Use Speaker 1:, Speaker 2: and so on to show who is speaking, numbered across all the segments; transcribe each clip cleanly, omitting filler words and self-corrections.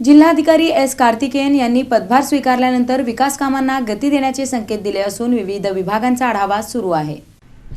Speaker 1: जिल्हाधिकारी एस कार्तिकेयन यांनी पदभार स्वीकारल्यानंतर विकास कामांना गती देण्याचे संकेत दिले असून विविध विभागांचा आढावा सुरू आहे।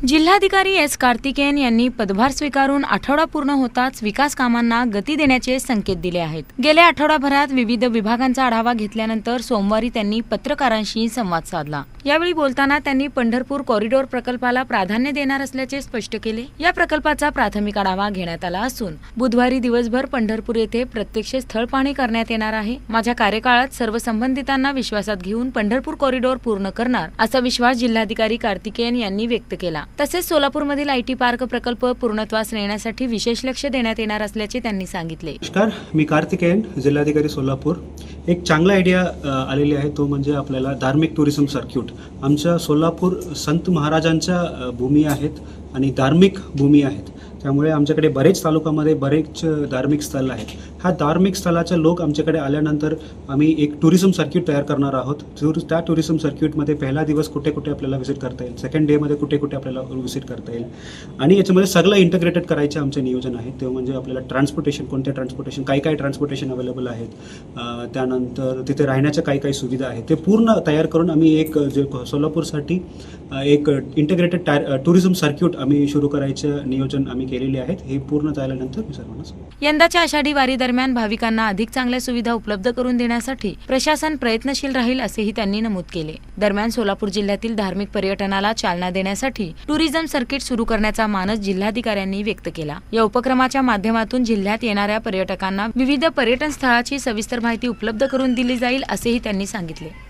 Speaker 1: जिल्हाधिकारी एस कार्तिकेयन यांनी पदभार स्वीकारून आठवडा पूर्ण होताच विकास कामांना गती देण्याचे संकेत दिले आहेत। गेल्या आठवडाभरात विविध विभागांचा आढावा घेतल्यानंतर सोमवारी त्यांनी पत्रकारांशी संवाद साधला। यावेळी बोलताना त्यांनी पंढरपूर कॉरिडॉर प्रकल्पाला प्राधान्य देणार असल्याचे स्पष्ट केले। या प्रकल्पाचा प्राथमिक आढावा घेण्यात आला असून बुधवारी दिवसभर पंढरपूर येथे प्रत्यक्ष स्थळ पाहणी करण्यात येणार आहे। माझ्या कार्यकाळात सर्व संबंधितांना विश्वासात घेऊन पंढरपूर कॉरिडॉर पूर्ण करणार असा विश्वास जिल्हाधिकारी कार्तिकेयन यांनी व्यक्त केला। तसेच सोलापूरमधील आयटी पार्क प्रकल्प पूर्णत्वास नेण्यासाठी विशेष लक्ष देण्यात येणार असल्याचे त्यांनी सांगितले।
Speaker 2: नमस्कार, मी कार्तिकेयन, जिल्हाधिकारी सोलापूर। एक चांगला आयडिया आलेली आहे, तो म्हणजे आपल्याला धार्मिक टुरिझम सर्क्यूट। आमच्या सोलापूर संत महाराजांच्या भूमी आहेत आणि धार्मिक भूमी आहेत, त्यामुळे आमच्याकडे बरेच तालुक्यामध्ये बरेच धार्मिक स्थळ आहेत। ह्या धार्मिक स्थळाचे लोक आमच्याकडे आल्यानंतर आम्ही एक टुरिझम सर्क्यूट तयार करणार आहोत। त्या टुरिझम सर्क्यूटमध्ये पहिला दिवस कुठे कुठे आपल्याला व्हिजिट करता येईल, सेकंड डेमध्ये कुठे कुठे आपल्याला व्हिजिट करता येईल आणि याच्यामध्ये सगळं इंटिग्रेटेड करायचे आमचे नियोजन आहे। ते म्हणजे आपल्याला ट्रान्सपोर्टेशन, कोणत्या ट्रान्सपोर्टेशन, काय ट्रान्सपोर्टेशन अवेलेबल आहेत, त्यानंतर तिथे राहण्याच्या काही सुविधा आहेत, ते पूर्ण तयार करून आम्ही एक जे सोलापूरसाठी एक इंटिग्रेटेड टुरिझम सर्क्यूट आम्ही सुरू करायचं नियोजन आम्ही केलेले आहेत। हे पूर्ण झाल्यानंतर मी सर्वांना
Speaker 1: यंदाच्या आषाढी वारी दरम्यान भाविकांना अधिक चांगल्या सुविधा उपलब्ध करून देण्यासाठी प्रशासन प्रयत्नशील राहील असेही त्यांनी नमूद केले। दरम्यान सोलापूर जिल्ह्यातील धार्मिक पर्यटनाला चालना देण्यासाठी टुरिझम सर्किट सुरू करण्याचा मानस जिल्हाधिकाऱ्यांनी व्यक्त केला। या उपक्रमाच्या माध्यमातून जिल्ह्यात येणाऱ्या पर्यटकांना विविध पर्यटन स्थळाची सविस्तर माहिती उपलब्ध करून दिली जाईल असेही त्यांनी सांगितले।